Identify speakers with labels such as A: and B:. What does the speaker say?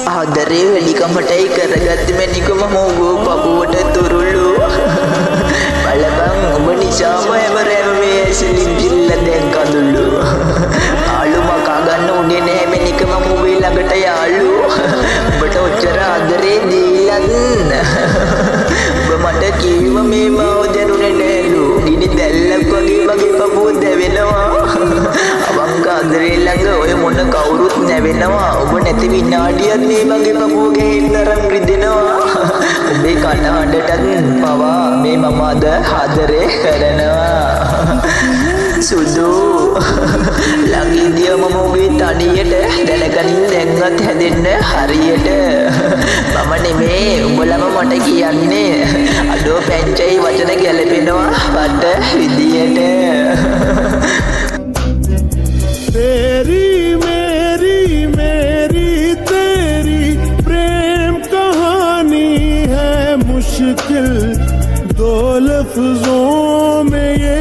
A: ආදරේ වෙලිකමටයි කරගත්තේ මැනිකම මොගෝ පපුවට තුරුළු බලපන් ඔබ නිසාම එවරම මේ ඇසලින් දිල්ල දැන් කඳුළු ආලු මකා ගන්න උනේ නැහැ මැනිකම මොගේ ළඟට යාළු ඔබට ඔච්චර ආදරේ දීලත් ඔබ මට කිව්ව මේ මාව දැනුනේ නෑලු ගිනි දැල්ලක් වගේ පපුව දැවෙනවා අවංක ආදරේ ළඟ ඔය මොන කවුරුත් නැවෙනවා ඔබ නැති විනාඩියක් මේ මගේ පපුවගේ තරම් රිදෙනවා ඔබේ කටහඬටත් පවා මේ මම අද ආදරේ කරනවා සුදු ළඟින්දී මම ඔබේ තනියට දැනගනින් දැන්වත් හැදෙන්න හරියට මම නෙමේ උඹලම මට කියන්නේ අඩෝ පැංචයි වචන ගැලපෙනවා වට විදියට
B: तेरी मेरी मेरी तेरी प्रेम कहानी है मुश्किल दो लफ्जों में ये